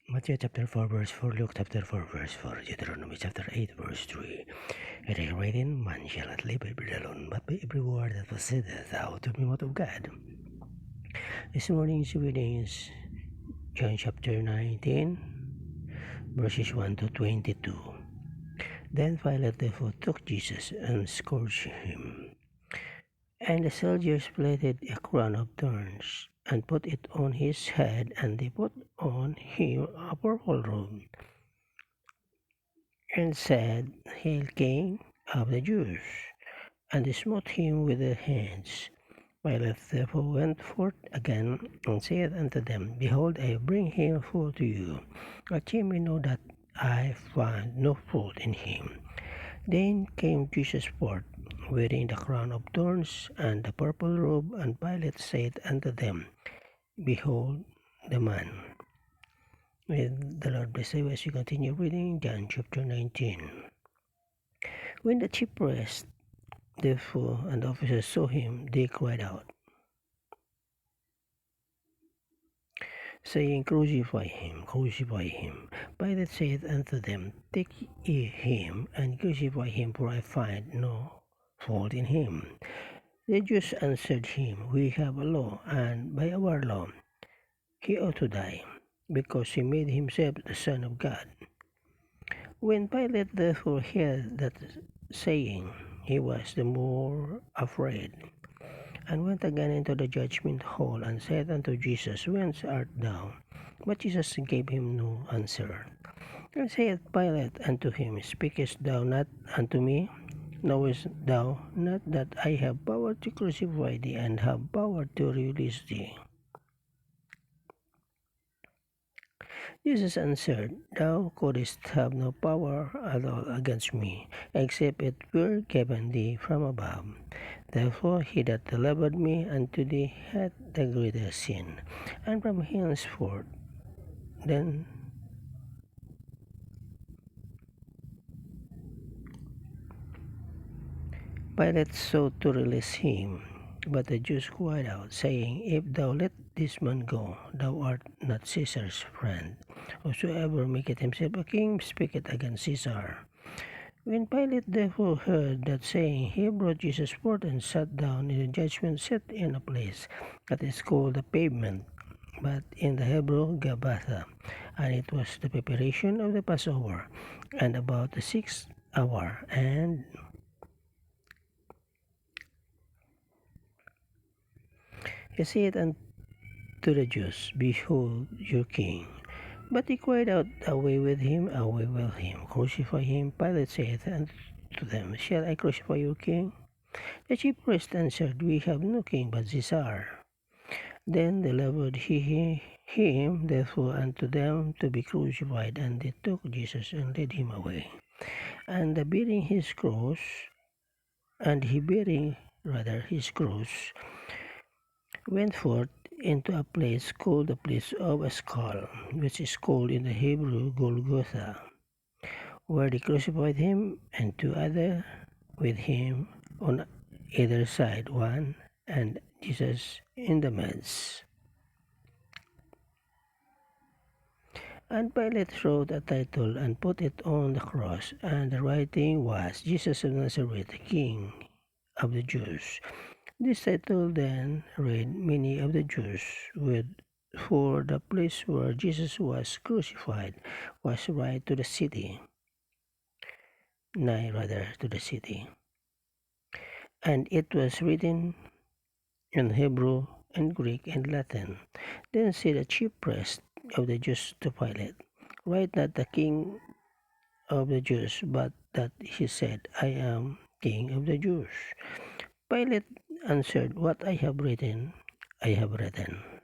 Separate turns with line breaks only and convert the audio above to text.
Matthew chapter 4 verse 4, Luke chapter 4 verse 4, Deuteronomy chapter 8 verse 3. It is written, man shall not live by bread alone, but by every word that proceedeth out of the mouth of God. This morning's reading is John chapter 19, verses 1 to 22. Then Pilate therefore took Jesus and scourged him. And the soldiers plaited a crown of thorns, and put it on his head, and they put on him a purple robe, and said, Hail, King of the Jews! And they smote him with their hands. Pilate therefore went forth again, and said unto them, Behold, I bring him forth to you, that ye may know that I find no fault in him. Then came Jesus forth, wearing the crown of thorns and the purple robe, and Pilate said unto them, Behold the man. May the Lord bless you as you continue reading John chapter 19. When the chief priests, therefore, and the officers saw him, they cried out, saying, Crucify him, crucify him. Pilate said unto them, Take ye him, and crucify him, for I find no fault in him. The Jews answered him, We have a law, and by our law he ought to die, because he made himself the Son of God. When Pilate therefore heard that saying, he was the more afraid, and went again into the judgment hall, and said unto Jesus, Whence art thou? But Jesus gave him no answer. And saith Pilate unto him, Speakest thou not unto me? Knowest thou not that I have power to crucify thee, and have power to release thee? Jesus answered, Thou couldst have no power at all against me, except it were given thee from above. Therefore he that delivered me unto thee hath the greater sin. And from henceforth then Pilate sought to release him. But the Jews cried out, saying, If thou let this man go, thou art not Caesar's friend. Whosoever maketh himself a king speaketh against Caesar. When Pilate therefore heard that saying, he brought Jesus forth and sat down in the judgment seat in a place that is called the Pavement, but in the Hebrew Gabbatha. And it was the preparation of the Passover, and about the 6th hour. And he said unto the Jews, Behold your king. But they cried out, Away with him, away with him, crucify him. Pilate saith unto them, Shall I crucify your king? The chief priests answered, We have no king but Caesar. Then they delivered him therefore unto them to be crucified, and they took Jesus and led him away. And bearing his cross, and he bearing rather his cross, went forth into a place called the place of a skull, which is called in the Hebrew Golgotha, where they crucified him, and two other with him on either side, one and Jesus in the midst. And Pilate wrote a title and put it on the cross, and the writing was, Jesus of Nazareth, King of the Jews. This title then read many of the Jews, for the place where Jesus was crucified was right to the city, nigh rather to the city. And it was written in Hebrew and Greek and Latin. Then said the chief priest of the Jews to Pilate, Write not the King of the Jews, but that he said, I am King of the Jews. Pilate answered, What I have written, I have written.